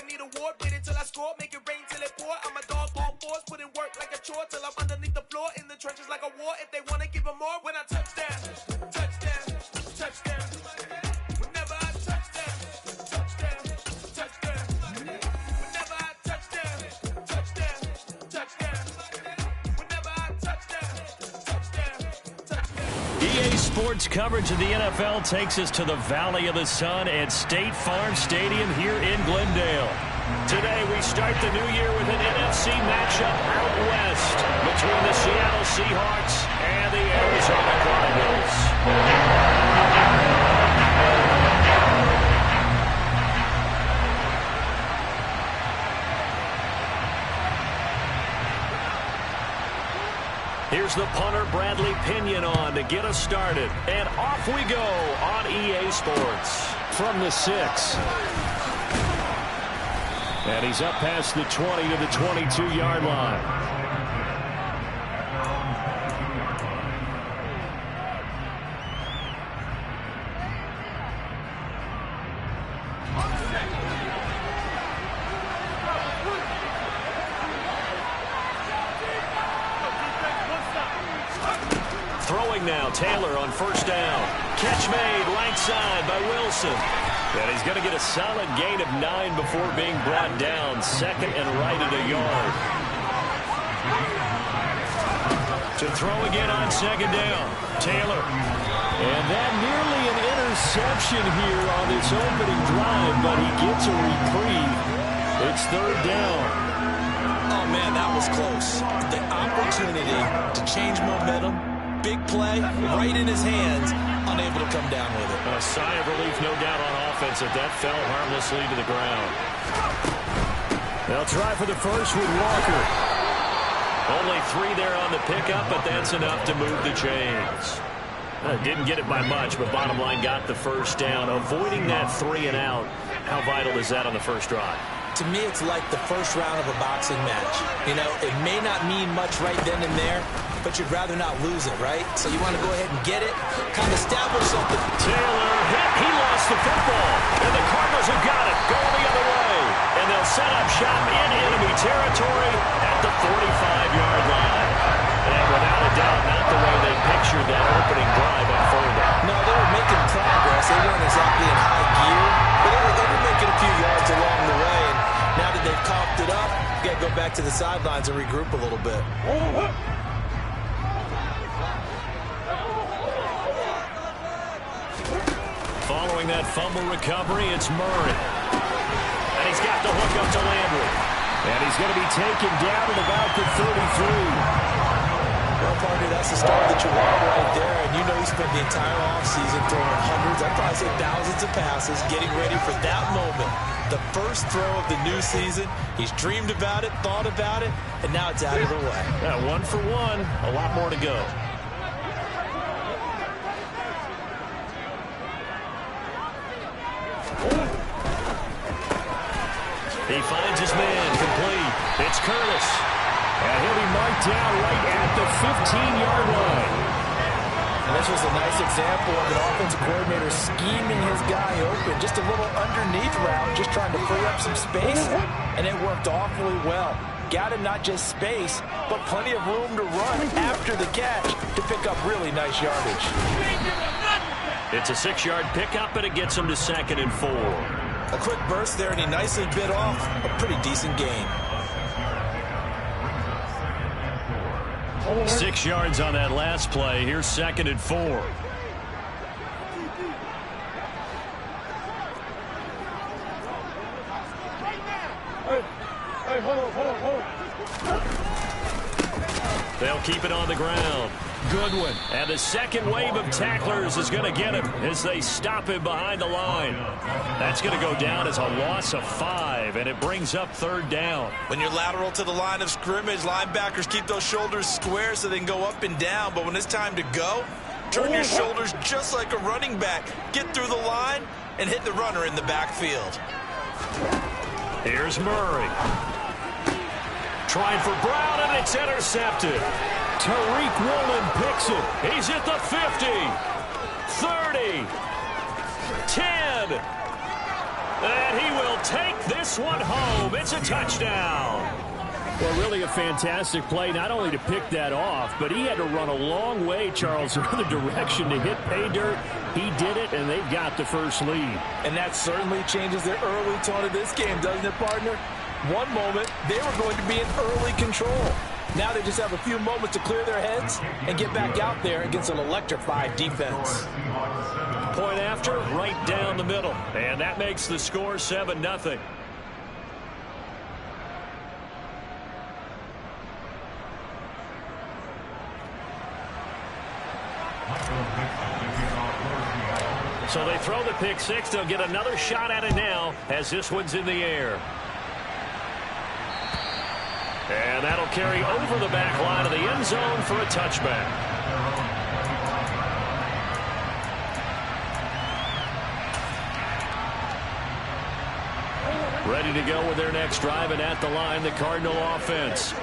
need a award, wait until I score, make it rain till it pour. I'm a dog on fours, put in work like a chore till I'm underneath the floor, in the trenches like a war. If they wanna give them more, when I touch down, touchdown, touchdown. Whenever I touch down, touchdown, touchdown. Whenever I touch down, touchdown, touchdown. Whenever I touch down, touchdown, touchdown. EA Sports coverage of the NFL takes us to the Valley of the Sun at State Farm Stadium here in Glendale. Today we start the new year with an NFC matchup out west between the Seattle Seahawks and the Arizona Cardinals. Here's the punter, Bradley Pinion, on to get us started. And off we go on EA Sports from the 6. And he's up past the 20 to the 22-yard line. Throwing now, Taylor on first down. Catch made, right side by Wilson. And he's going to get a solid gain of 9 before being brought down. Second and right at a yard. To throw again on second down. Taylor. And that nearly an interception here on this opening drive, but he gets a reprieve. It's third down. Oh, man, that was close. The opportunity to change momentum, big play, right in his hands, unable to come down with it. A sigh of relief, no doubt, on offense, that that fell harmlessly to the ground. They'll try for the first with Walker. Only 3 there on the pickup, but that's enough to move the chains. Didn't get it by much, but bottom line got the first down. Avoiding that 3 and out, how vital is that on the first drive? To me, it's like the first round of a boxing match. You know, it may not mean much right then and there, but you'd rather not lose it, right? So you want to go ahead and get it, kind of establish something. Taylor hit. He lost the football. And the Cardinals have got it. Going the other way. And they'll set up shop in enemy territory at the 45-yard line. And without a doubt, not the way they pictured that opening drive unfolding. No, they were making progress. They weren't exactly in high gear, but they were making a few yards along the way. And now that they've comped it up, you got to go back to the sidelines and regroup a little bit. Following that fumble recovery, it's Murray. And he's got the hook up to Landry. And he's going to be taken down at about the 33. Well, partner, that's the start that you want right there. And you know he spent the entire offseason throwing hundreds, I'd probably say thousands of passes, getting ready for that moment. The first throw of the new season. He's dreamed about it, thought about it, and now it's out of the way. 1 for 1, a lot more to go. He finds his man, complete. It's Curtis. And he'll be marked down right at the 15-yard line. And this was a nice example of an offensive coordinator scheming his guy open. Just a little underneath route, just trying to free up some space. And it worked awfully well. Got him not just space, but plenty of room to run after the catch to pick up really nice yardage. It's a 6-yard pickup, and it gets him to 2nd and 4. A quick burst there, and he nicely bit off a pretty decent gain. 6 yards on that last play. Here's 2nd and 4. Hey, hold on. They'll keep it on the ground. Goodwin. And the second wave of tacklers is going to get him as they stop him behind the line. That's going to go down as a loss of 5, and it brings up 3rd down. When you're lateral to the line of scrimmage, linebackers keep those shoulders square so they can go up and down. But when it's time to go, turn your shoulders just like a running back. Get through the line and hit the runner in the backfield. Here's Murray. Trying for Brown, and it's intercepted. Tariq Woolen picks it. He's at the 50, 30, 10. And he will take this one home. It's a touchdown. Well, really a fantastic play, not only to pick that off, but he had to run a long way, Charles, the other direction to hit pay dirt. He did it, and they've got the first lead. And that certainly changes the early tone of this game, doesn't it, partner? One moment, they were going to be in early control. Now they just have a few moments to clear their heads and get back out there against an electrified defense. Point after, right down the middle. And that makes the score 7-0. So they throw the pick six. They'll get another shot at it now as this one's in the air. And that'll carry over the back line of the end zone for a touchback. Ready to go with their next drive, and at the line, the Cardinal offense.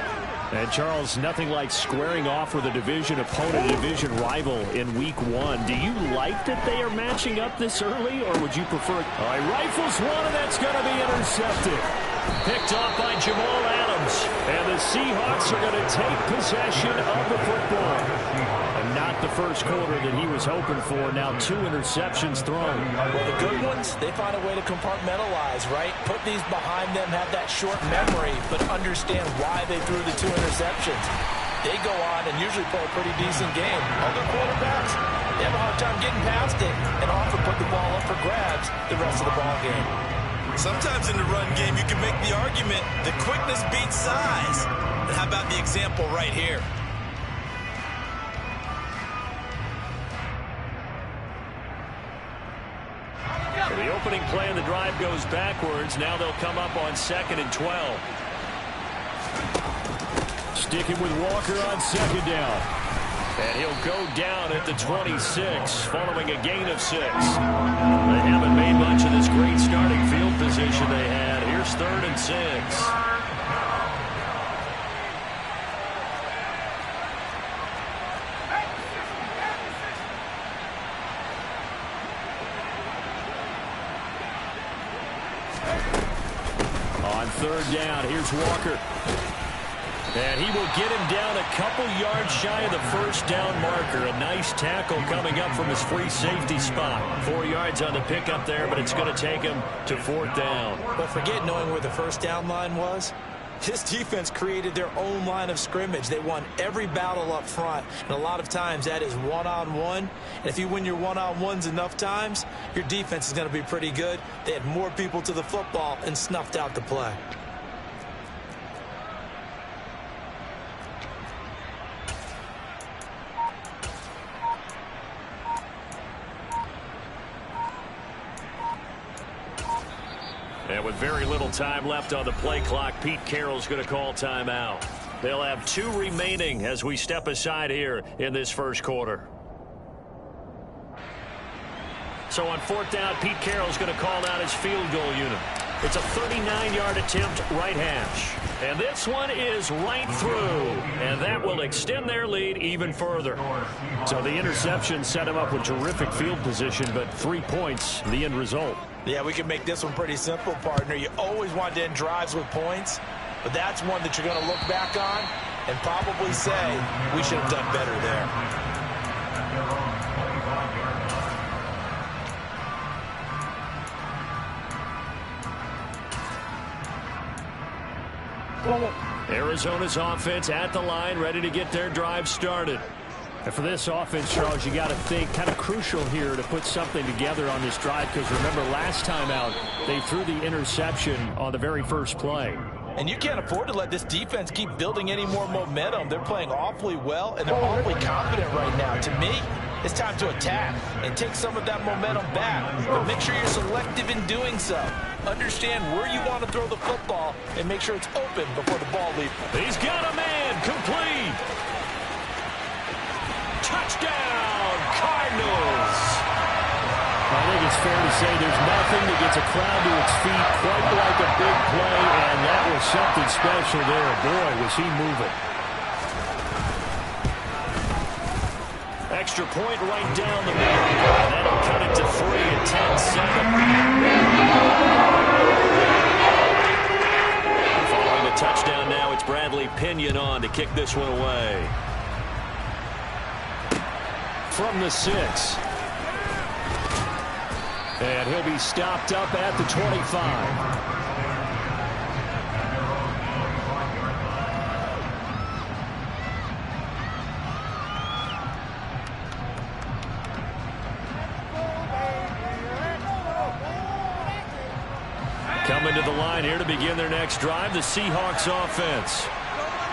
And, Charles, nothing like squaring off with a division opponent, a division rival in Week 1. Do you like that they are matching up this early, or would you prefer... All right, rifles one, and that's going to be intercepted. Picked off by Jamal Adams. And the Seahawks are going to take possession of the football. And not the first quarter that he was hoping for. Now 2 interceptions thrown. Well, the good ones, they find a way to compartmentalize, right? Put these behind them, have that short memory, but understand why they threw the 2 interceptions. They go on and usually play a pretty decent game. Other quarterbacks, they have a hard time getting past it and often put the ball up for grabs the rest of the ball game. Sometimes in the run game, you can make the argument the quickness beats size. And how about the example right here? The opening play of the drive goes backwards. Now they'll come up on 2nd and 12. Sticking with Walker on 2nd down. And he'll go down at the 26, following a gain of 6. They haven't made much of this great starting field position they had. Here's 3rd and 6. On 3rd down, here's Walker. And he will get him down a couple yards shy of the first down marker. A nice tackle coming up from his free safety spot. 4 yards on the pickup there, but it's going to take him to 4th down. But forget knowing where the first down line was. This defense created their own line of scrimmage. They won every battle up front, and a lot of times that is one-on-one. And if you win your one-on-ones enough times, your defense is going to be pretty good. They had more people to the football and snuffed out the play. And with very little time left on the play clock, Pete Carroll's going to call timeout. They'll have 2 remaining as we step aside here in this first quarter. So on 4th down, Pete Carroll's going to call out his field goal unit. It's a 39-yard attempt, right hash. And this one is right through. And that will extend their lead even further. So the interception set him up with terrific field position, but 3 points, the end result. Yeah, we can make this one pretty simple, partner. You always want to end drives with points, but that's one that you're going to look back on and probably say, we should have done better there. Arizona's offense at the line, ready to get their drive started. And for this offense, Charles, you got to think kind of crucial here to put something together on this drive, because remember last time out, they threw the interception on the very first play. And you can't afford to let this defense keep building any more momentum. They're playing awfully well, and they're awfully confident right now. To me, it's time to attack and take some of that momentum back. But make sure you're selective in doing so. Understand where you want to throw the football and make sure it's open before the ball leaves. He's got a man, complete. Touchdown, Cardinals. I think it's fair to say there's nothing that gets a crowd to its feet quite like a big play, and that was something special there. Boy, was he moving. Extra point right down the middle. That'll cut it to 3 at 10-7. kick this one away. From the 6. And he'll be stopped up at the 25. Coming to the line here to begin their next drive, the Seahawks offense.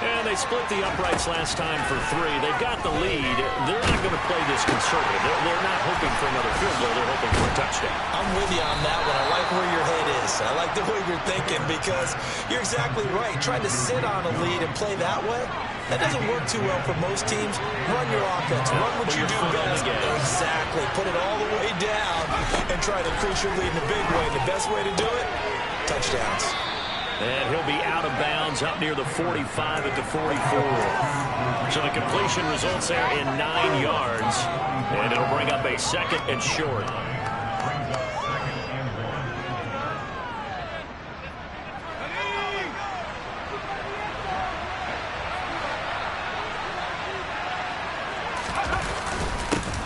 And they split the uprights last time for 3. They've got the lead. They're not going to play this conservative. They're not hoping for another field goal. They're hoping for a touchdown. I'm with you on that one. I like where your head is. I like the way you're thinking because you're exactly right. Trying to sit on a lead and play that way, that doesn't work too well for most teams. Run your offense. Run what you do best. Exactly. Put it all the way down and try to increase your lead in a big way. The best way to do it, touchdowns. And he'll be out of bounds up near the 45 at the 44. So the completion results there in 9 yards. And it'll bring up a 2nd and short.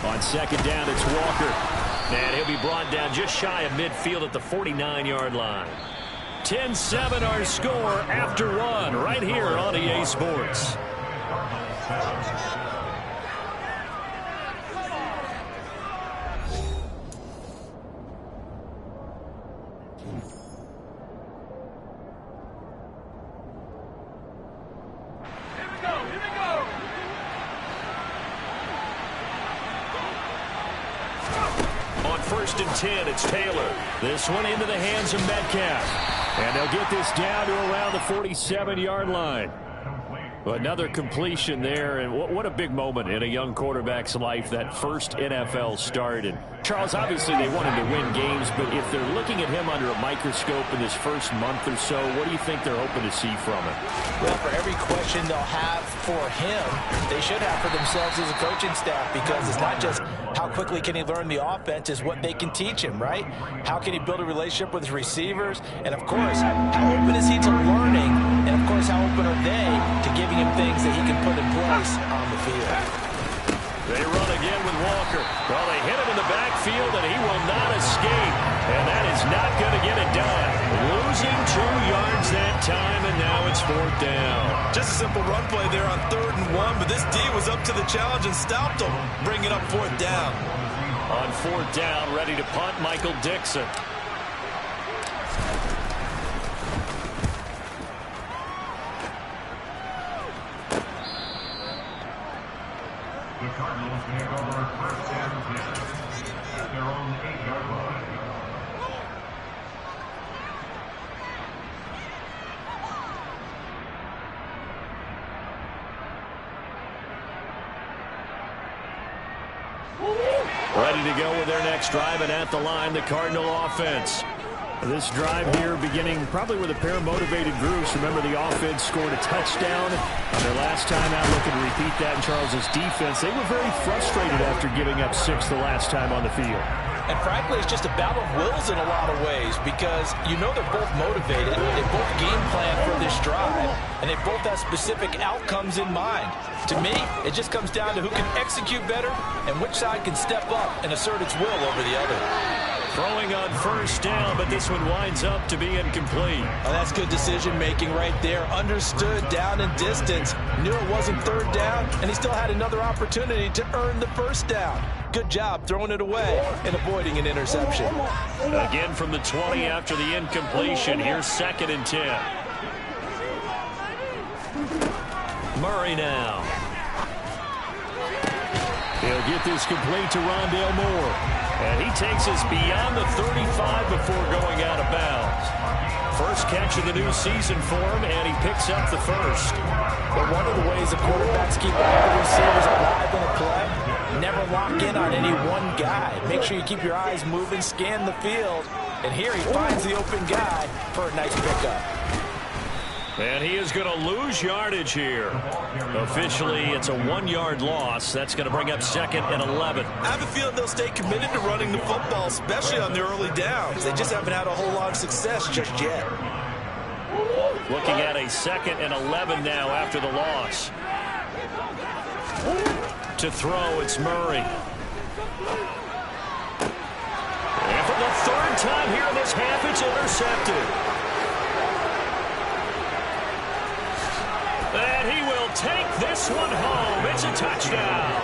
On 2nd down, it's Walker. And he'll be brought down just shy of midfield at the 49-yard line. 10-7 our score after 1 right here on EA Sports. On 1st and 10, it's Taylor. This one into the hands of Metcalf. And they'll get this down to around the 47-yard line. Another completion there, and what a big moment in a young quarterback's life, that first NFL start. And Charles, obviously they want him to win games, but if they're looking at him under a microscope in this first month or so, what do you think they're hoping to see from him? Well, for every question they'll have for him, they should have for themselves as a coaching staff, because it's not just how quickly can he learn the offense, is what they can teach him, right? How can he build a relationship with his receivers? And, of course, how open is he to learning? And, of course, how open are they to giving him things that he can put in place on the field? They run again with Walker. Well, they hit him in the backfield, and he will not escape. And that is not going to get it done. Losing 2 yards that time, and now it's 4th down. Just a simple run play there on 3rd and 1, but this D was up to the challenge and stopped him, bringing up 4th down. On 4th down, ready to punt, Michael Dixon. The Cardinals take over 1st and 10 at their own 8-yard line. Ready to go with their next drive, and at the line, the Cardinal offense. This drive here beginning probably with a pair of motivated groups. Remember, the offense scored a touchdown on their last time out, looking to repeat that in Charles's defense. They were very frustrated after giving up 6 the last time on the field. And frankly, it's just a battle of wills in a lot of ways, because you know they're both motivated. They both game plan for this drive, and they both have specific outcomes in mind. To me, it just comes down to who can execute better and which side can step up and assert its will over the other. Throwing on 1st down, but this one winds up to be incomplete. Oh, that's good decision-making right there. Understood down and distance. Knew it wasn't 3rd down, and he still had another opportunity to earn the 1st down. Good job throwing it away and avoiding an interception. Again from the 20 after the incompletion. Here's 2nd and 10. Murray now. He'll get this complete to Rondale Moore. And he takes us beyond the 35 before going out of bounds. First catch of the new season for him, and he picks up the 1st. But one of the ways the quarterbacks keep all the receivers alive in a play, never lock in on any one guy. Make sure you keep your eyes moving, scan the field. And here he finds the open guy for a nice pickup. And he is going to lose yardage here. Officially, it's a 1-yard loss. That's going to bring up 2nd and 11. I have a feeling they'll stay committed to running the football, especially on their early downs. They just haven't had a whole lot of success just yet. Looking at a 2nd and 11 now after the loss. To throw, it's Murray. And for the 3rd time here in this half, it's intercepted. And he will take this one home. It's a touchdown.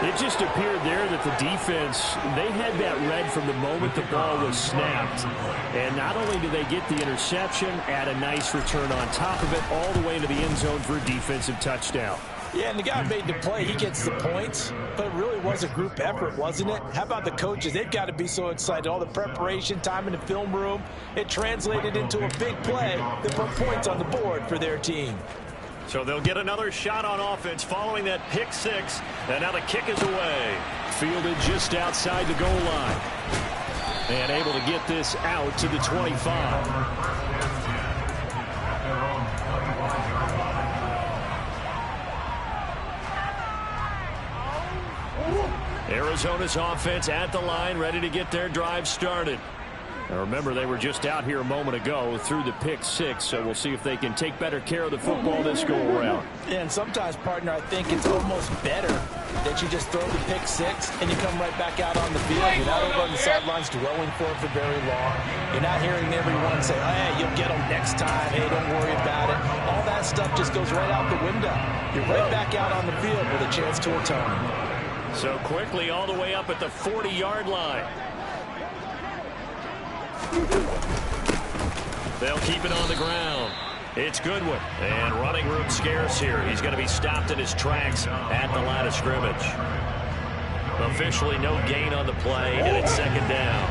It just appeared there that the defense, they had that read from the moment the ball was snapped. And not only did they get the interception, add a nice return on top of it, all the way into the end zone for a defensive touchdown. Yeah, and the guy made the play. He gets the points, but it really was a group effort, wasn't it? How about the coaches? They've got to be so excited. All the preparation, time in the film room, it translated into a big play that put points on the board for their team. So they'll get another shot on offense following that pick 6, and now the kick is away. Fielded just outside the goal line. And able to get this out to the 25. Arizona's offense at the line, ready to get their drive started. Now remember, they were just out here a moment ago through the pick 6, so we'll see if they can take better care of the football this go-around. Yeah, and sometimes, partner, I think it's almost better that you just throw the pick 6 and you come right back out on the field. You're not over on the sidelines dwelling for it for very long. You're not hearing everyone say, oh, hey, you'll get them next time. Hey, don't worry about it. All that stuff just goes right out the window. You're right back out on the field with a chance to atone. So quickly all the way up at the 40-yard line. They'll keep it on the ground. It's Goodwin. And running room scarce here. He's going to be stopped in his tracks at the line of scrimmage. Officially no gain on the play, and it's 2nd down.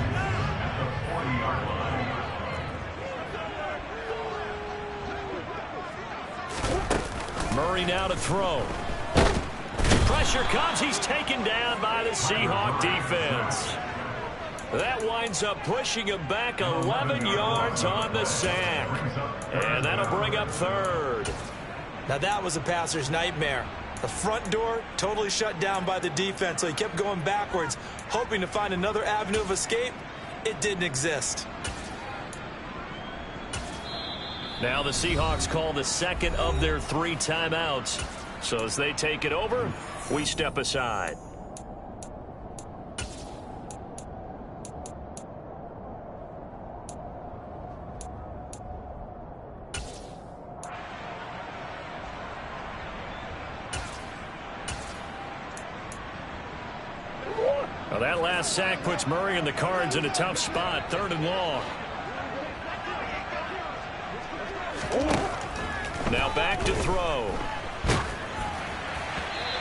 Murray now to throw. Pressure comes. He's taken down by the Seahawk defense. That winds up pushing him back 11 yards on the sack. And that'll bring up 3rd. Now that was a passer's nightmare. The front door totally shut down by the defense, so he kept going backwards, hoping to find another avenue of escape. It didn't exist. Now the Seahawks call the 2nd of their 3 timeouts. So as they take it over, we step aside. Well, that last sack puts Murray and the Cards in a tough spot, 3rd and long. Now back to throw.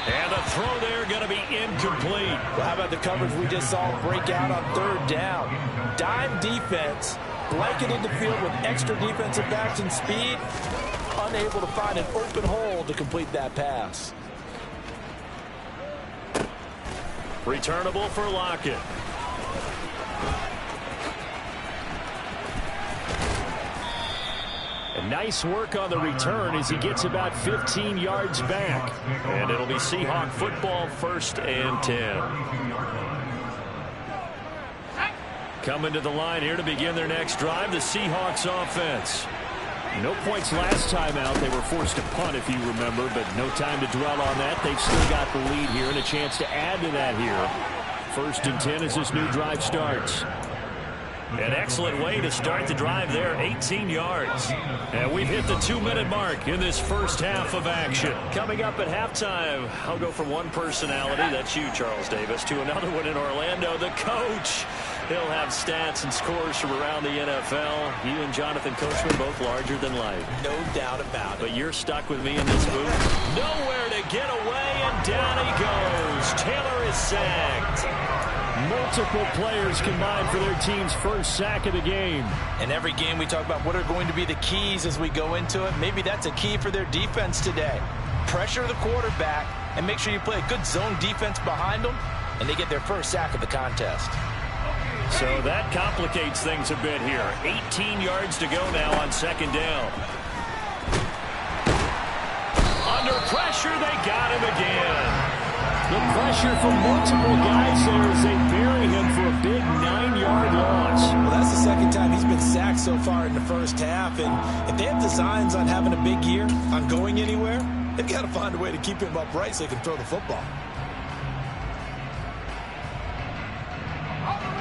And the throw there going to be incomplete. Well, how about the coverage we just saw break out on 3rd down? Dime defense, blanketed the field with extra defensive backs and speed, unable to find an open hole to complete that pass. Returnable for Lockett. And nice work on the return as he gets about 15 yards back. And it'll be Seahawk football, 1st and 10. Coming to the line here to begin their next drive, the Seahawks offense. No points last time out. They were forced to punt, if you remember, but no time to dwell on that. They've still got the lead here and a chance to add to that here. 1st and 10 as this new drive starts. An excellent way to start the drive there, 18 yards. And we've hit the 2-minute mark in this first half of action. Coming up at halftime, I'll go from one personality, that's you, Charles Davis, to another one in Orlando, the coach. He'll have stats and scores from around the NFL. You and Jonathan Coachman both larger than life. No doubt about it. But you're stuck with me in this booth. Nowhere to get away, and down he goes. Taylor is sacked. Multiple players combined for their team's first sack of the game. In every game we talk about what are going to be the keys as we go into it. Maybe that's a key for their defense today. Pressure the quarterback and make sure you play a good zone defense behind them, and they get their first sack of the contest. So that complicates things a bit here. 18 yards to go now on 2nd down. Under pressure, they got him again. The pressure from multiple guys there as they bury him for a big 9-yard loss. Well, that's the 2nd time he's been sacked so far in the first half. And if they have designs on having a big year, on going anywhere, they've got to find a way to keep him upright so he can throw the football.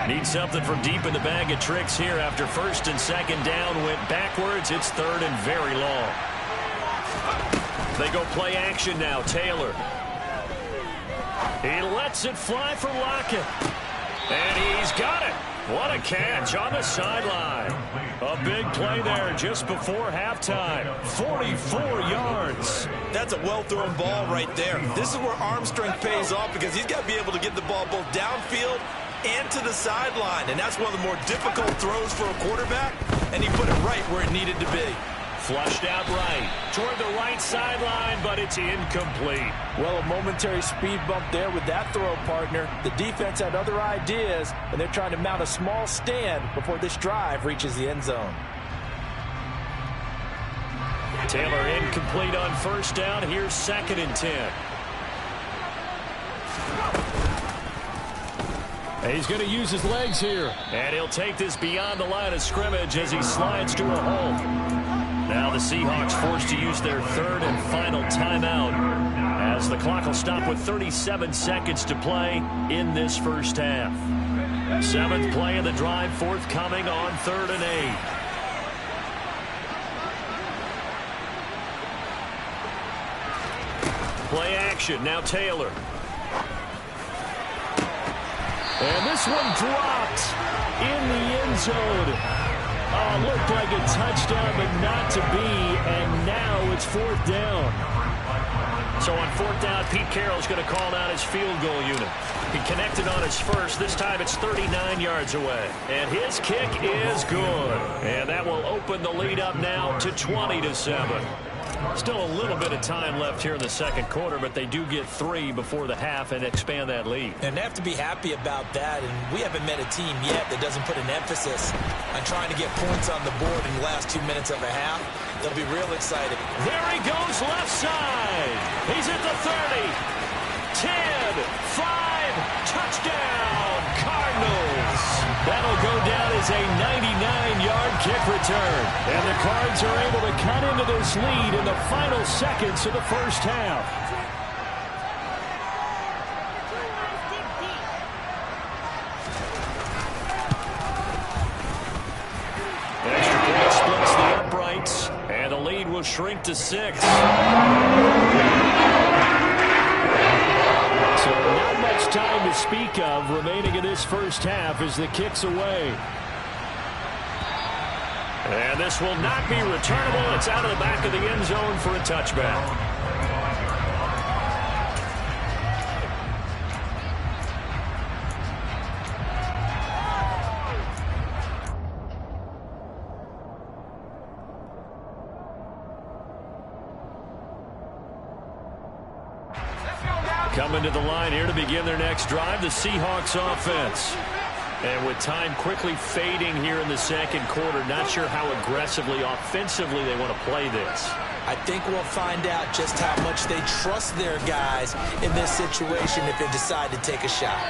Need something from deep in the bag of tricks here after first and second down went backwards. It's third and very long. They go play action now. Taylor. He lets it fly for Lockett. And he's got it. What a catch on the sideline. A big play there just before halftime. 44 yards. That's a well-thrown ball right there. This is where arm strength pays off because he's got to be able to get the ball both downfield and to the sideline. And that's one of the more difficult throws for a quarterback. And he put it right where it needed to be. Flushed out right toward the right sideline, but it's incomplete. Well, a momentary speed bump there with that throw, partner. The defense had other ideas, and they're trying to mount a small stand before this drive reaches the end zone. Taylor incomplete on first down. Here's 2nd and 10. He's going to use his legs here. And he'll take this beyond the line of scrimmage as he slides to a halt. Now the Seahawks forced to use their 3rd and final timeout as the clock will stop with 37 seconds to play in this first half. 7th play of the drive forthcoming on 3rd and 8. Play action. Now Taylor. And this one dropped in the end zone. Oh, looked like a touchdown, but not to be. And now it's 4th down. So on 4th down, Pete Carroll's going to call out his field goal unit. He connected on his first. This time it's 39 yards away. And his kick is good. And that will open the lead up now to 20-7. Still a little bit of time left here in the second quarter, but they do get 3 before the half and expand that lead. And they have to be happy about that. And we haven't met a team yet that doesn't put an emphasis on trying to get points on the board in the last 2 minutes of a half. They'll be real excited. There he goes left side. He's at the 30. 10, 5, touchdown, Cardinals. That'll go down as a 99-yard kick return. And the Cards are able to cut into this lead in the final seconds of the first half. Extra point splits the uprights, and the lead will shrink to 6. So not much time to speak of remaining in this first half as the kick's away. And this will not be returnable. It's out of the back of the end zone for a touchback. Coming to the line here to begin their next drive, the Seahawks offense. And with time quickly fading here in the second quarter, not sure how aggressively, offensively they want to play this. I think we'll find out just how much they trust their guys in this situation if they decide to take a shot.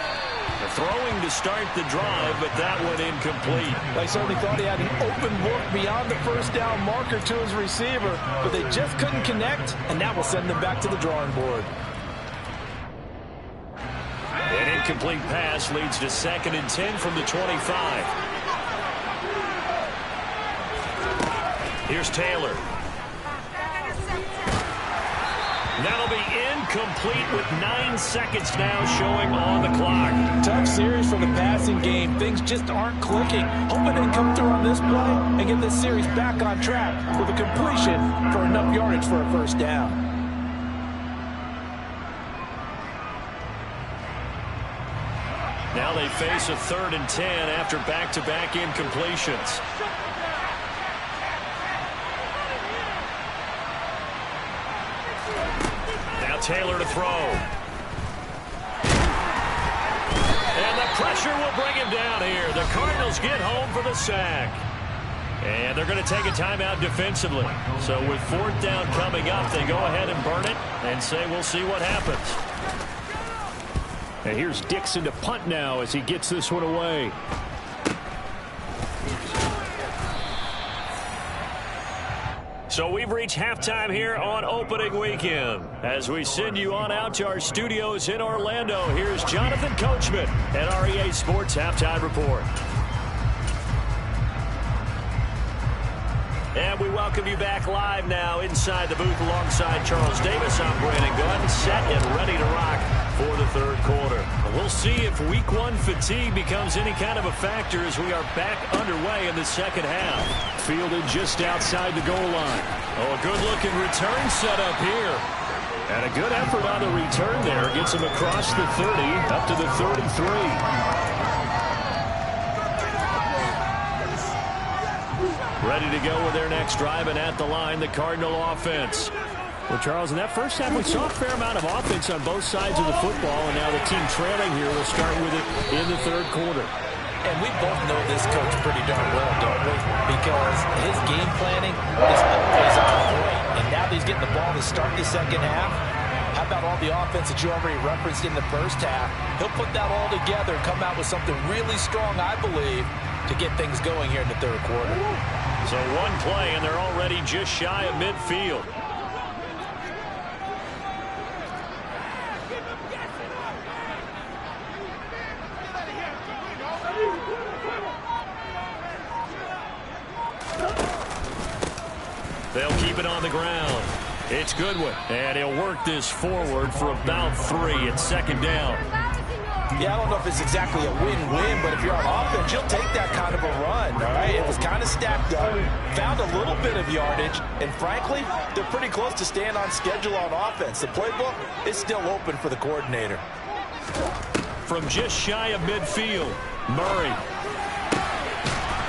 They're throwing to start the drive, but that one incomplete. They certainly thought he had an open look beyond the first down marker to his receiver, but they just couldn't connect, and that will send them back to the drawing board. An incomplete pass leads to 2nd and 10 from the 25. Here's Taylor. That'll be incomplete with 9 seconds now showing on the clock. Tough series for the passing game. Things just aren't clicking. Hoping they come through on this play and get this series back on track with a completion for enough yardage for a first down. Now they face a 3rd and 10 after back-to-back incompletions. Now Taylor to throw. And the pressure will bring him down here. The Cardinals get home for the sack. And they're going to take a timeout defensively. So with 4th down coming up, they go ahead and burn it and say we'll see what happens. And here's Dixon to punt now as he gets this one away. So we've reached halftime here on opening weekend. As we send you on out to our studios in Orlando, here's Jonathan Coachman at REA Sports Halftime Report. And we welcome you back live now inside the booth alongside Charles Davis. I'm Brandon Gunn, set and ready to rock for the third quarter. We'll see if week one fatigue becomes any kind of a factor as we are back underway in the second half. Fielded just outside the goal line. Oh, a good-looking return set up here. And a good effort on the return there. Gets him across the 30, up to the 33. Ready to go with their next drive, and at the line, the Cardinal offense. Well, Charles, in that first half, we saw a fair amount of offense on both sides of the football, and now the team trailing here will start with it in the third quarter. And we both know this coach pretty darn well, don't we? Because his game planning is always on point. And now that he's getting the ball to start the second half, how about all the offense that you already referenced in the first half? He'll put that all together and come out with something really strong, I believe, to get things going here in the third quarter. So one play, and they're already just shy of midfield. They'll keep it on the ground. It's Goodwin, and he'll work this forward for about 3. It's second down. Yeah, I don't know if it's exactly a win-win, but if you're on offense, you'll take that kind of a run, all right? It was kind of stacked up, found a little bit of yardage, and frankly, they're pretty close to staying on schedule on offense. The playbook is still open for the coordinator. From just shy of midfield, Murray.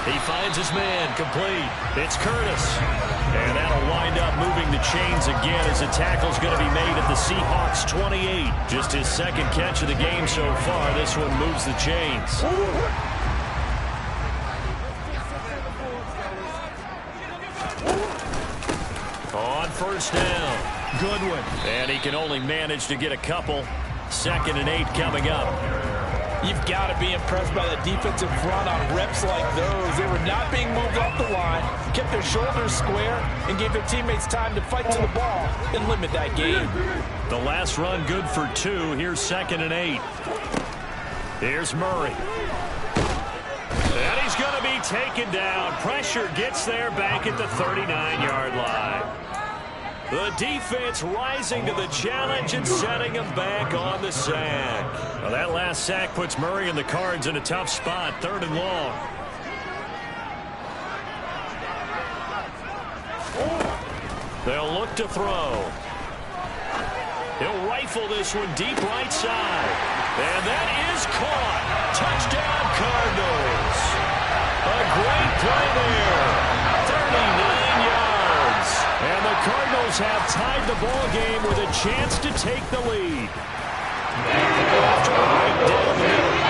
He finds his man, complete. It's Curtis. And that'll wind up moving the chains again as the tackle's going to be made at the Seahawks 28. Just his second catch of the game so far. This one moves the chains. On first down, Goodwin. And he can only manage to get a couple. 2nd and 8 coming up. You've got to be impressed by the defensive front on reps like those. They were not being moved off the line, kept their shoulders square, and gave their teammates time to fight to the ball and limit that game. The last run good for 2. Here's 2nd and 8. Here's Murray. And he's going to be taken down. Pressure gets there back at the 39-yard line. The defense rising to the challenge and setting him back on the sack. Well, that last sack puts Murray and the Cards in a tough spot, 3rd and long. They'll look to throw. He'll rifle this one deep right side. And that is caught. Touchdown, Cardinals. A great play there. 39 yards. And the Cardinals have tied the ball game with a chance to take the lead. After right down the middle.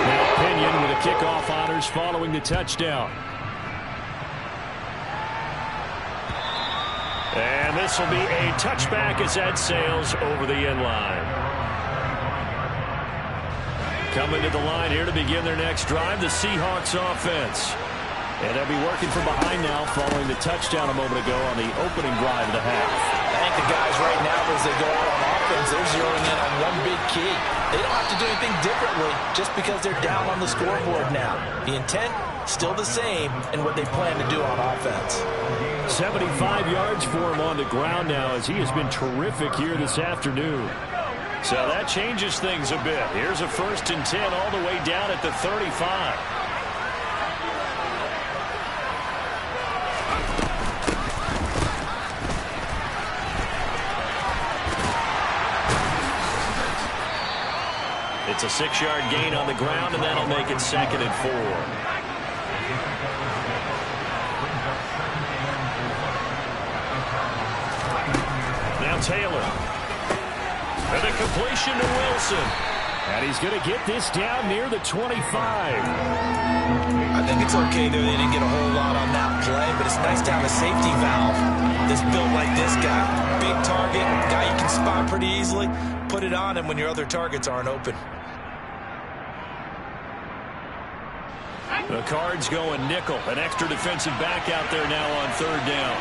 Now Pinion with a kickoff honors following the touchdown. And this will be a touchback as that sails over the end line. Coming to the line here to begin their next drive, the Seahawks offense. And they'll be working from behind now following the touchdown a moment ago on the opening drive of the half. I think the guys right now, as they go out on offense, they're zeroing in on one big key. They don't have to do anything differently just because they're down on the scoreboard now. The intent, still the same, and what they plan to do on offense. 75 yards for him on the ground now as he has been terrific here this afternoon. So that changes things a bit. Here's a 1st and 10 all the way down at the 35. It's a 6-yard gain on the ground, and that'll make it 2nd and 4. Now Taylor. And a completion to Wilson. And he's going to get this down near the 25. I think it's okay there. They didn't get a whole lot on that play, but it's nice to have a safety valve that's built like this guy. Big target, guy you can spot pretty easily. Put it on him when your other targets aren't open. The Cards going nickel. An extra defensive back out there now on 3rd down.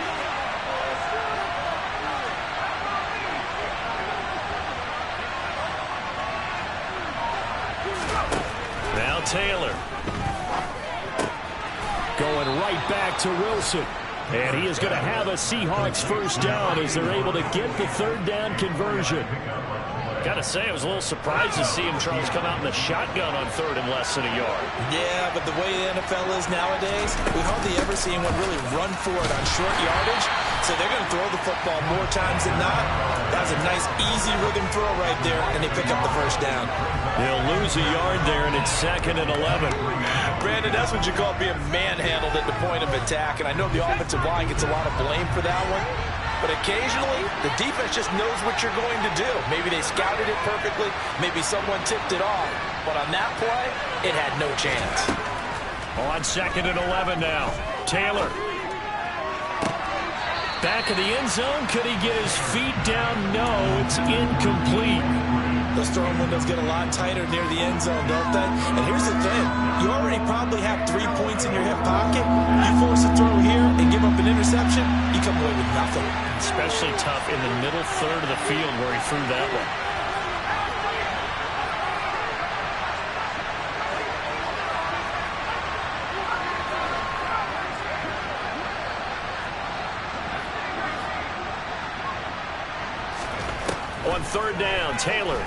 Now Taylor. Going right back to Wilson. And he is going to have a Seahawks first down as they're able to get the 3rd down conversion. Got to say, I was a little surprised to see him, Charles, come out in the shotgun on 3rd and less than a yard. Yeah, but the way the NFL is nowadays, we hardly ever see anyone really run for it on short yardage. So they're going to throw the football more times than not. That was a nice, easy rhythm throw right there, and they pick up the first down. They'll lose a yard there, and it's 2nd and 11. Brandon, that's what you call being manhandled at the point of attack, and I know the offensive line gets a lot of blame for that one. But occasionally, the defense just knows what you're going to do. Maybe they scouted it perfectly. Maybe someone tipped it off. But on that play, it had no chance. On 2nd and 11 now. Taylor. Back of the end zone. Could he get his feet down? No, it's incomplete. Those throwing windows get a lot tighter near the end zone, don't they? And here's the thing. You already probably have 3 points in your hip pocket. You force a throw here and give up an interception, you come away with nothing. Especially tough in the middle 3rd of the field where he threw that one. On 3rd down, Taylor.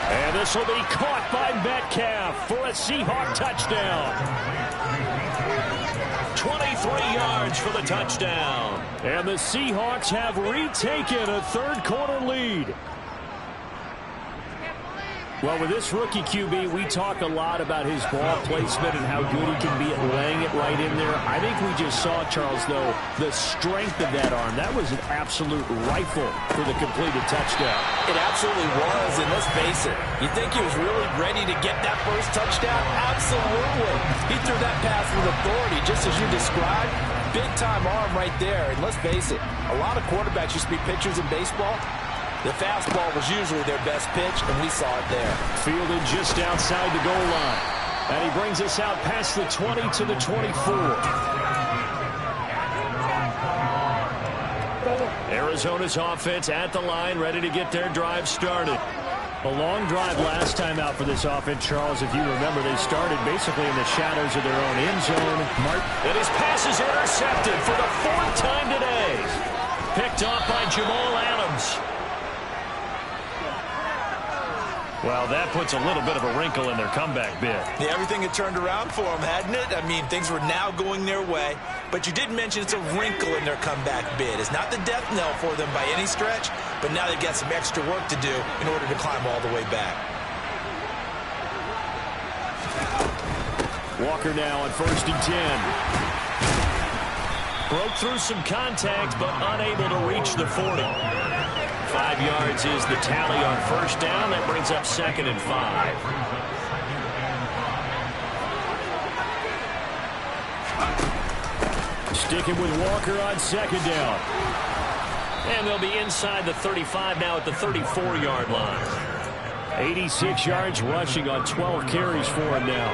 And this will be caught by Metcalf for a Seahawk touchdown. 23 yards for the touchdown. And the Seahawks have retaken a 3rd quarter lead. Well, with this rookie QB, we talk a lot about his ball placement and how good he can be at laying it right in there. I think we just saw, Charles, though, the strength of that arm. That was an absolute rifle for the completed touchdown. It absolutely was, and let's face it, you think he was really ready to get that first touchdown? Absolutely. He threw that pass with authority, just as you described. Big-time arm right there, and let's face it, a lot of quarterbacks used to be pitchers in baseball. The fastball was usually their best pitch, and we saw it there. Fielded just outside the goal line. And he brings us out past the 20 to the 24. Arizona's offense at the line, ready to get their drive started. A long drive last time out for this offense, Charles. If you remember, they started basically in the shadows of their own end zone. And his pass is intercepted for the 4th time today. Picked off by Jamal Adams. Well, that puts a little bit of a wrinkle in their comeback bid. Yeah, everything had turned around for them, hadn't it? I mean, things were now going their way. But you did mention it's a wrinkle in their comeback bid. It's not the death knell for them by any stretch, but now they've got some extra work to do in order to climb all the way back. Walker now on 1st and 10. Broke through some contact, but unable to reach the 40. 5 yards is the tally on 1st down. That brings up 2nd and 5. Sticking with Walker on 2nd down. And they'll be inside the 35 now at the 34-yard line. 86 yards rushing on 12 carries for him now.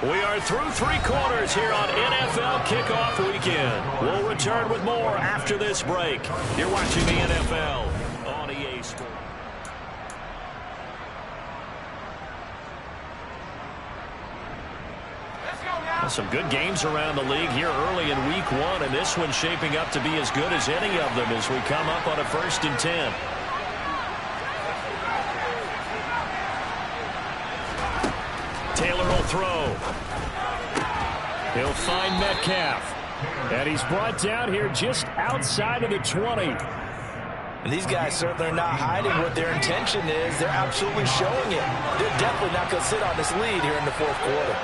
We are through 3 quarters here on NFL Kickoff Weekend. We'll return with more after this break. You're watching the NFL on EA Sports. Some good games around the league here early in Week 1, and this one's shaping up to be as good as any of them as we come up on a 1st and 10. Taylor will throw. He'll find Metcalf. And he's brought down here just outside of the 20. And these guys certainly are not hiding what their intention is. They're absolutely showing it. They're definitely not going to sit on this lead here in the 4th quarter.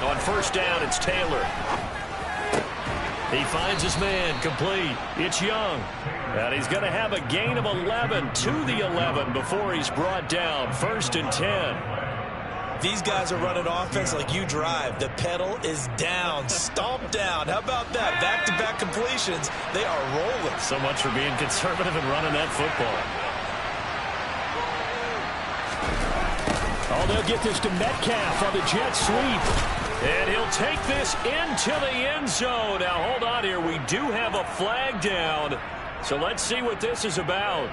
On 1st down, it's Taylor. He finds his man, complete. It's Young. And he's going to have a gain of 11 to the 11 before he's brought down. 1st and 10. These guys are running offense like you drive. The pedal is down, stomped down. How about that? Back-to-back completions. They are rolling. So much for being conservative and running that football. Oh, they'll get this to Metcalf on the jet sweep. And he'll take this into the end zone. Now, hold on here. We do have a flag down. So let's see what this is about.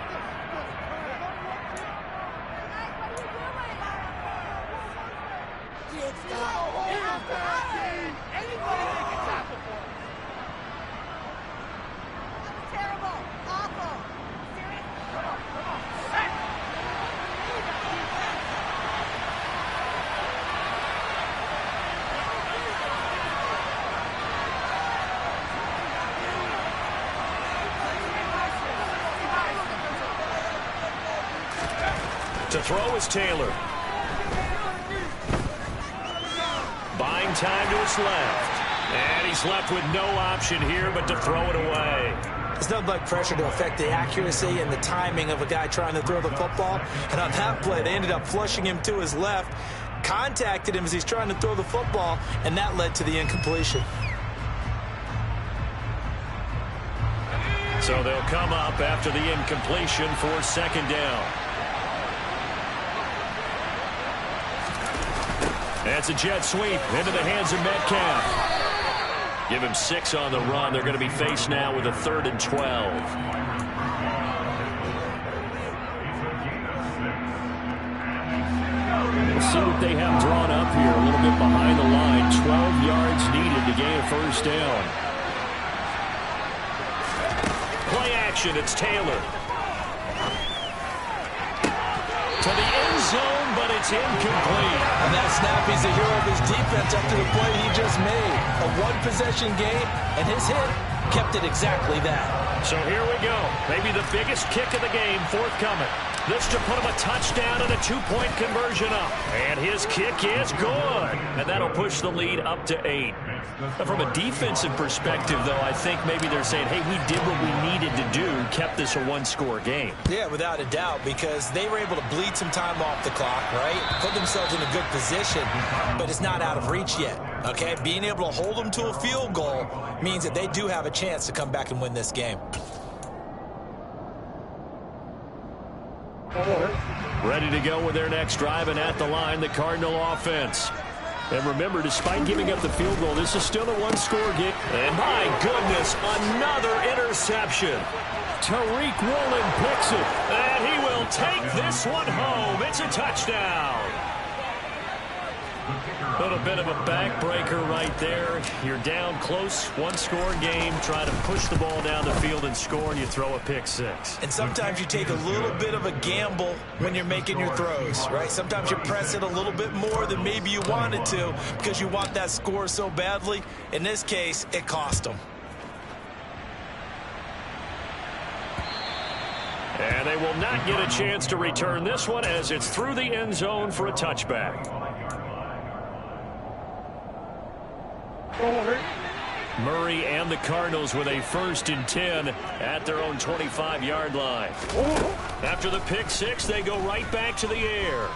To throw is Taylor. Buying time to his left. And he's left with no option here but to throw it away. It's nothing like pressure to affect the accuracy and the timing of a guy trying to throw the football. And on that play, they ended up flushing him to his left, contacted him as he's trying to throw the football, and that led to the incompletion. So they'll come up after the incompletion for second down. That's a jet sweep into the hands of Metcalf. Give him 6 on the run. They're going to be faced now with a 3rd and 12. We'll see what they have drawn up here. A little bit behind the line. 12 yards needed to gain a first down. Play action. It's Taylor. To the end zone, but it's incomplete. And that snap, he's the hero of his defense after the play he just made. A one-possession game, and his hit kept it exactly that. So here we go. Maybe the biggest kick of the game forthcoming. This to put him a touchdown and a 2-point conversion up. And his kick is good. And that'll push the lead up to 8. But from a defensive perspective, though, I think maybe they're saying, hey, we did what we needed to do, kept this a 1-score game. Yeah, without a doubt, because they were able to bleed some time off the clock, right? Put themselves in a good position, but it's not out of reach yet, okay? Being able to hold them to a field goal means that they do have a chance to come back and win this game. Ready to go with their next drive, and at the line, the Cardinal offense. And remember, despite giving up the field goal, this is still a 1-score game. And my goodness, another interception. Tariq Woolen picks it. And he will take this one home. It's a touchdown. A little bit of a backbreaker right there. You're down close, 1-score game. Try to push the ball down the field and score, and you throw a pick 6. And sometimes you take a little bit of a gamble when you're making your throws, right? Sometimes you press it a little bit more than maybe you wanted to because you want that score so badly. In this case, it cost them. And they will not get a chance to return this one as it's through the end zone for a touchback. Murray and the Cardinals with a 1st and 10 at their own 25-yard line. After the pick 6, they go right back to the air.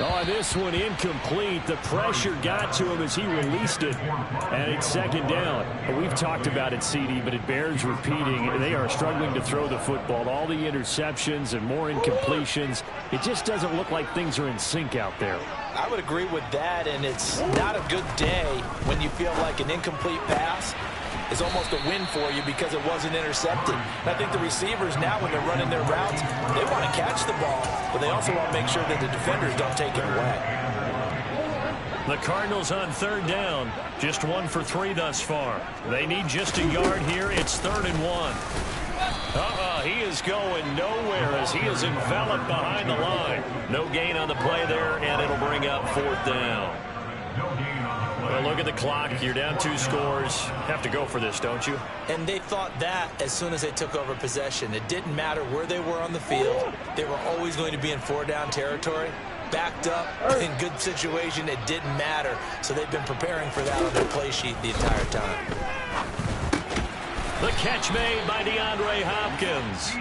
Oh, this one incomplete. The pressure got to him as he released it, and it's second down. We've talked about it, CD, but it bears repeating. They are struggling to throw the football. All the interceptions and more incompletions. It just doesn't look like things are in sync out there. I would agree with that, and it's not a good day when you feel like an incomplete pass is almost a win for you because it wasn't intercepted. And I think the receivers now, when they're running their routes, they want to catch the ball, but they also want to make sure that the defenders don't take it away. The Cardinals on 3rd down, just 1 for 3 thus far. They need just a yard here. It's 3rd and 1. He is going nowhere as he is enveloped behind the line. No gain on the play there, and it'll bring up 4th down. Well, look at the clock. You're down 2 scores. Have to go for this, don't you? And they thought that as soon as they took over possession. It didn't matter where they were on the field. They were always going to be in 4-down territory. Backed up, in good situation, it didn't matter. So they've been preparing for that on their play sheet the entire time. The catch made by DeAndre Hopkins.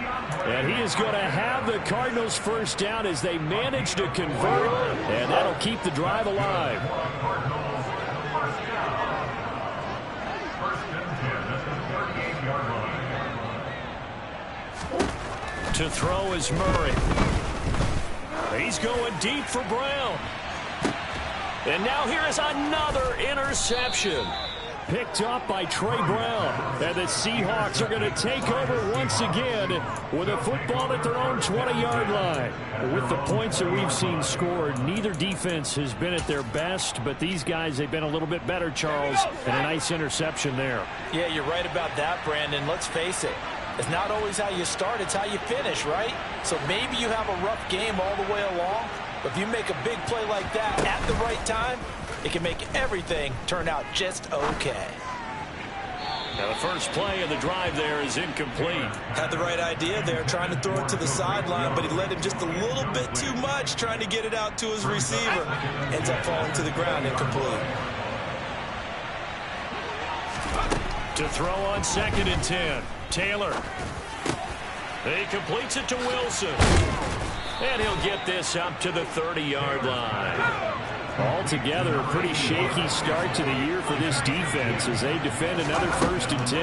And he is going to have the Cardinals first down as they manage to convert, and that'll keep the drive alive. To throw is Murray. He's going deep for Brown. And now here is another interception. Picked up by Trey Brown. And the Seahawks are going to take over once again with a football at their own 20-yard line. With the points that we've seen scored, neither defense has been at their best, but these guys, they've been a little bit better, Charles, and a nice interception there. Yeah, you're right about that, Brandon. Let's face it. It's not always how you start, it's how you finish, right? So maybe you have a rough game all the way along, but if you make a big play like that at the right time, it can make everything turn out just okay. Now the first play of the drive there is incomplete. Had the right idea there, trying to throw it to the sideline, but he led him just a little bit too much, trying to get it out to his receiver. Ends up falling to the ground, incomplete. To throw on 2nd and 10. Taylor. He completes it to Wilson. And he'll get this up to the 30-yard line. Altogether, a pretty shaky start to the year for this defense as they defend another 1st and 10.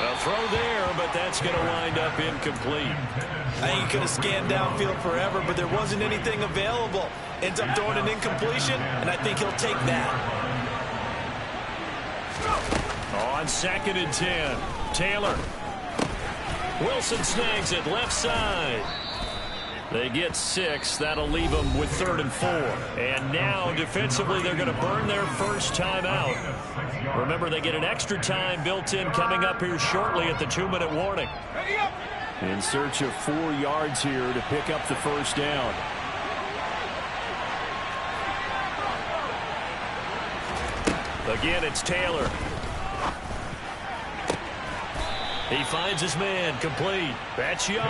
A throw there, but that's going to wind up incomplete. I think he could have scanned downfield forever, but there wasn't anything available. Ends up throwing an incompletion, and I think he'll take that. On 2nd and 10, Taylor. Wilson snags it left side. They get 6. That'll leave them with 3rd and 4. And now, defensively, they're going to burn their first time out. Remember, they get an extra time built in coming up here shortly at the 2-minute warning. In search of 4 yards here to pick up the first down. Again, it's Taylor. He finds his man, complete. That's Young.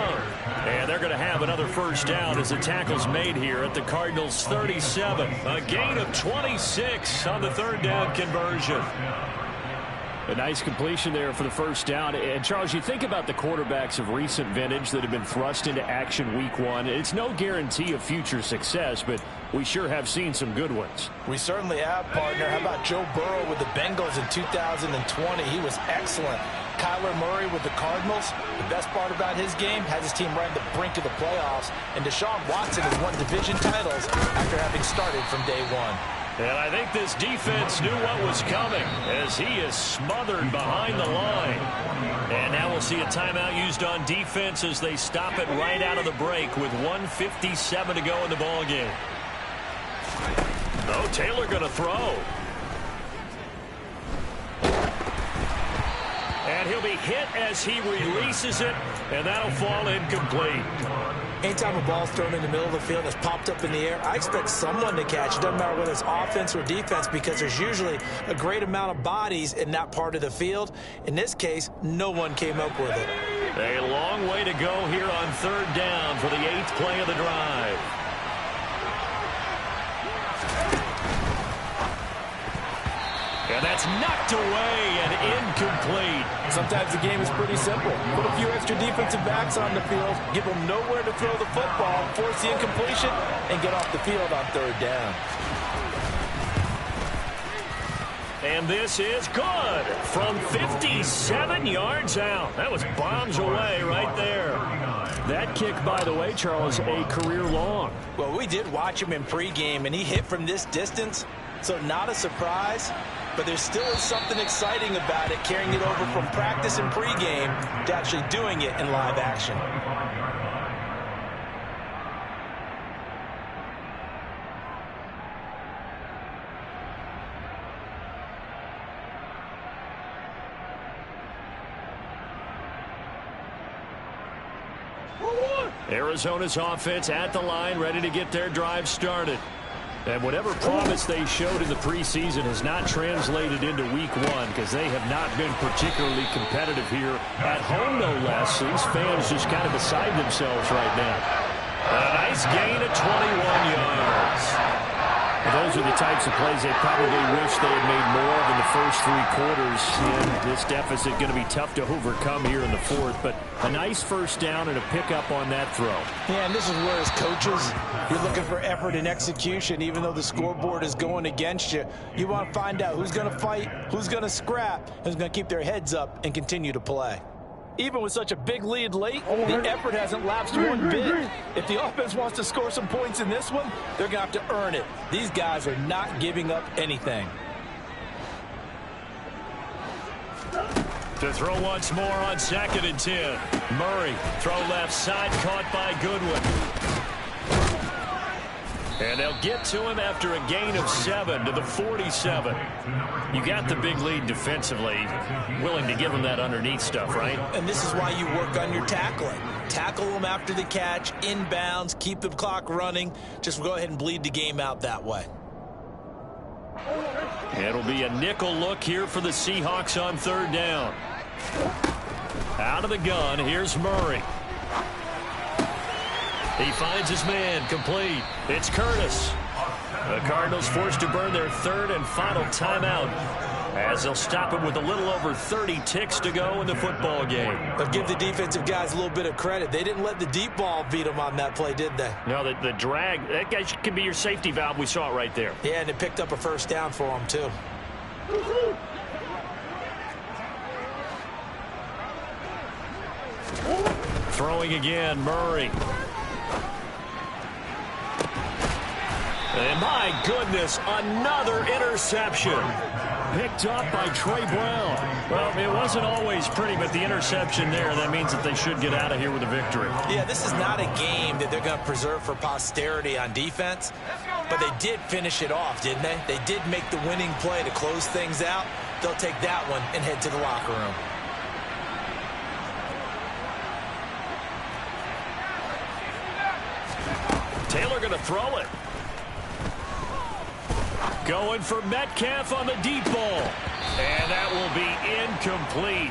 And they're going to have another first down as the tackle's made here at the Cardinals' 37. A gain of 26 on the 3rd down conversion. A nice completion there for the first down. And, Charles, you think about the quarterbacks of recent vintage that have been thrust into action week 1. It's no guarantee of future success, but we sure have seen some good ones. We certainly have, partner. How about Joe Burrow with the Bengals in 2020? He was excellent. Kyler Murray with the Cardinals. The best part about his game, has his team right at the brink of the playoffs. And Deshaun Watson has won division titles after having started from day 1. And I think this defense knew what was coming as he is smothered behind the line. And now we'll see a timeout used on defense as they stop it right out of the break with 1:57 to go in the ballgame. Oh, Taylor going to throw. And he'll be hit as he releases it, and that'll fall incomplete. Anytime a ball's thrown in the middle of the field that's popped up in the air, I expect someone to catch. It doesn't matter whether it's offense or defense because there's usually a great amount of bodies in that part of the field. In this case, no one came up with it. A long way to go here on 3rd down for the 8th play of the drive. And that's knocked away and incomplete. Sometimes the game is pretty simple. Put a few extra defensive backs on the field, give them nowhere to throw the football, force the incompletion, and get off the field on 3rd down. And this is good from 57 yards out. That was bombs away right there. That kick, by the way, Charles, a career long. Well, we did watch him in pregame, and he hit from this distance, so not a surprise. But there still is something exciting about it, carrying it over from practice and pregame to actually doing it in live action. Arizona's offense at the line, ready to get their drive started. And whatever promise they showed in the preseason has not translated into week 1 because they have not been particularly competitive here at home, no less. These fans just kind of beside themselves right now. A nice gain of 21 yards. Those are the types of plays they probably wish they had made more of in the first 3 quarters. And this deficit going to be tough to overcome here in the fourth. But a nice first down and a pickup on that throw. Yeah, and this is where as coaches, you're looking for effort and execution. Even though the scoreboard is going against you, you want to find out who's going to fight, who's going to scrap, who's going to keep their heads up and continue to play. Even with such a big lead late, the effort hasn't lapsed one bit. If the offense wants to score some points in this one, they're going to have to earn it. These guys are not giving up anything. To throw once more on 2nd and 10. Murray, throw left side, caught by Goodwin. And they'll get to him after a gain of 7 to the 47. You got the big lead defensively, willing to give him that underneath stuff, right? And this is why you work on your tackling. Tackle them after the catch, inbounds, keep the clock running. Just go ahead and bleed the game out that way. It'll be a nickel look here for the Seahawks on 3rd down. Out of the gun, here's Murray. He finds his man, complete. It's Curtis. The Cardinals forced to burn their 3rd and final timeout as they'll stop it with a little over 30 ticks to go in the football game. But give the defensive guys a little bit of credit. They didn't let the deep ball beat them on that play, did they? No, the drag, that guy could be your safety valve. We saw it right there. Yeah, and it picked up a first down for them, too. Throwing again, Murray. And my goodness, another interception. Picked up by Trey Brown. Well, it wasn't always pretty, but the interception there, that means that they should get out of here with a victory. Yeah, this is not a game that they're going to preserve for posterity on defense, but they did finish it off, didn't they? They did make the winning play to close things out. They'll take that one and head to the locker room. Taylor going to throw it. Going for Metcalf on the deep ball. And that will be incomplete.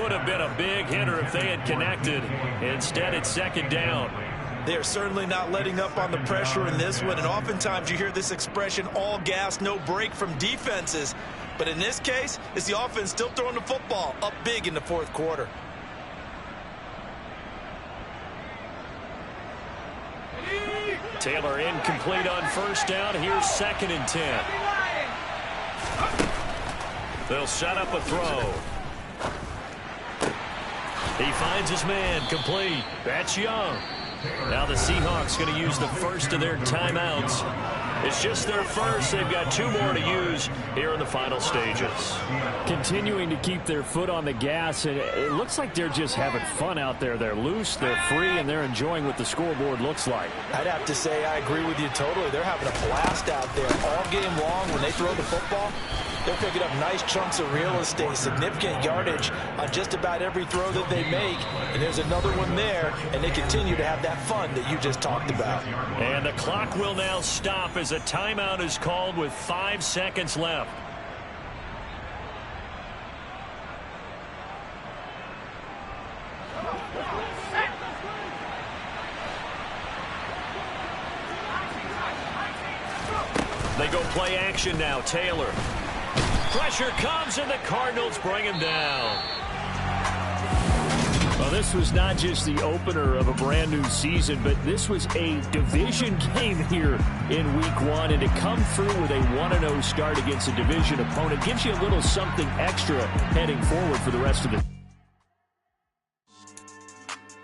Would have been a big hitter if they had connected. Instead, it's 2nd down. They are certainly not letting up on the pressure in this one, and oftentimes you hear this expression, all gas, no break from defenses. But in this case, it's the offense still throwing the football up big in the 4th quarter. Taylor incomplete on 1st down. Here's 2nd and 10. They'll set up a throw. He finds his man, complete. That's Young. Now the Seahawks going to use the first of their timeouts. It's just their first. They've got 2 more to use here in the final stages. Continuing to keep their foot on the gas, and it looks like they're just having fun out there. They're loose, they're free, and they're enjoying what the scoreboard looks like. I'd have to say I agree with you totally. They're having a blast out there all game long. When they throw the football, they're picking up nice chunks of real estate, significant yardage on just about every throw that they make. And there's another one there, and they continue to have that fun that you just talked about. And the clock will now stop as a timeout is called with 5 seconds left. They go play action now. Taylor. Pressure comes, and the Cardinals bring him down. Well, this was not just the opener of a brand new season, but this was a division game here in week 1. And to come through with a 1-0 start against a division opponent gives you a little something extra heading forward for the rest of the.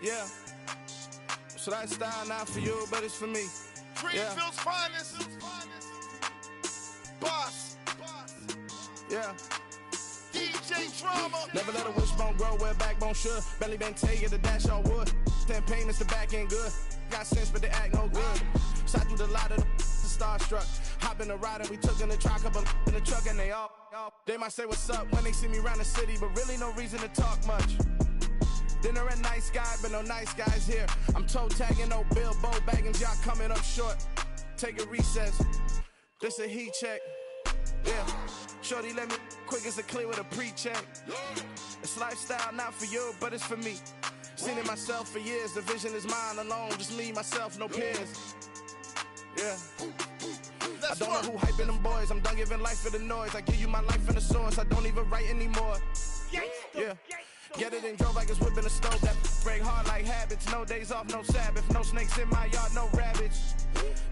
Yeah. So that style not for you, but it's for me. Greenfield's finest. Boss. Yeah. DJ Drama. Never let a wishbone grow where a backbone should. Belly been tell you the dash on wood. Then payments the back end good. Got sense, but they act no good. Shot through the lot of the starstruck. Hop in the ride and we took in the truck, couple in the truck, and they all. They might say what's up when they see me around the city, but really no reason to talk much. Dinner a nice guy, but no nice guys here. I'm toe tagging, no Bilbo baggins, y'all coming up short. Take a recess. This a heat check. Yeah. Shorty let me quick as a clear with a pre-check. It's lifestyle not for you, but it's for me. Seen it myself for years. The vision is mine alone. Just me, myself, no peers. Yeah. Let's I don't work. know who hyping them boys. I'm done giving life for the noise. I give you my life in the source. I don't even write anymore. Yeah. Get it and drove like it's whipping a stove. That break hard like habits. No days off, no Sabbath. No snakes in my yard, no rabbits.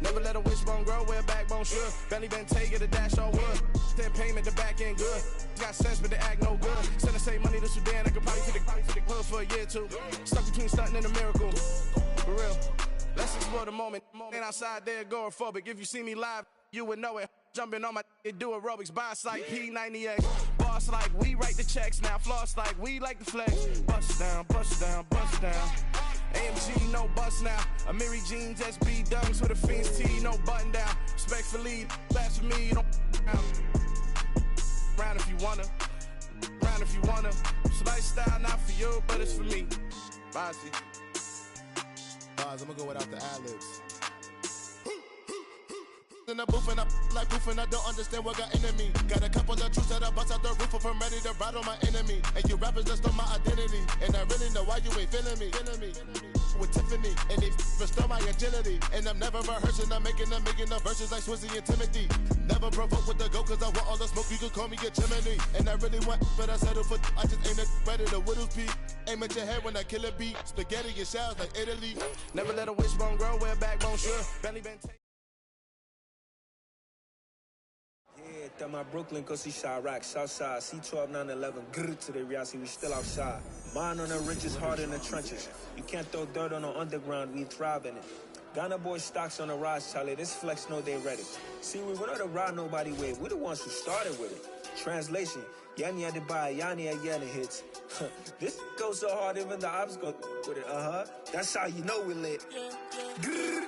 Never let a wishbone grow where a backbone should. Belly been taking a dash on wood. Then payment, the back end good. Got sense, but they act no good. Send the same money to Sudan. I could probably take the hood for a year or two. Stuck between stunting and a miracle. For real. Let's explore the moment. Ain't outside there agoraphobic. If you see me live, you would know it. Jumping on my do aerobics, boss like P90X. Boss like we write the checks now. Floss like we like the flex. Bust down, bust down, bust down. AMG, no bust now. Amiri jeans, SB dunks with a Fiends T, no button down. Respectfully, that's for me, you don't round if you wanna. Round if you wanna. It's lifestyle, not for you, but it's for me. Bossy. I'm gonna go without the ad-libs. In the booth and I like poof and I don't understand what got into me. Got a couple of truths that I bust out the roof if I'm ready to ride on my enemy. And you rappers just stole my identity, and I really know why you ain't feeling me. With Tiffany, and they restore my agility. And I'm never rehearsing, I'm making a million of verses like Swizzy and Timothy. Never provoke with the go, cause I want all the smoke, you can call me a chimney. And I really want, but I settle for, I just aim it better the Whittles Peak. Aim at your head when I kill a beat. Spaghetti and shells like Italy. Never let a wishbone grow where a backbone should. Belly been taken. That my Brooklyn, cause he Chirac, Southside, C12, 911, grrr to the reality, we still outside. Mine on the riches, hard in the trenches. You can't throw dirt on the underground, we thrive in it. Ghana boys stocks on the rise, Charlie, this flex know they ready. See, we not to ride nobody with, we the ones who started with it. Translation, Yanni had to buy, Yanni had Yanni hits. This goes so hard, even the ops go with it, That's how you know we lit. Grrr.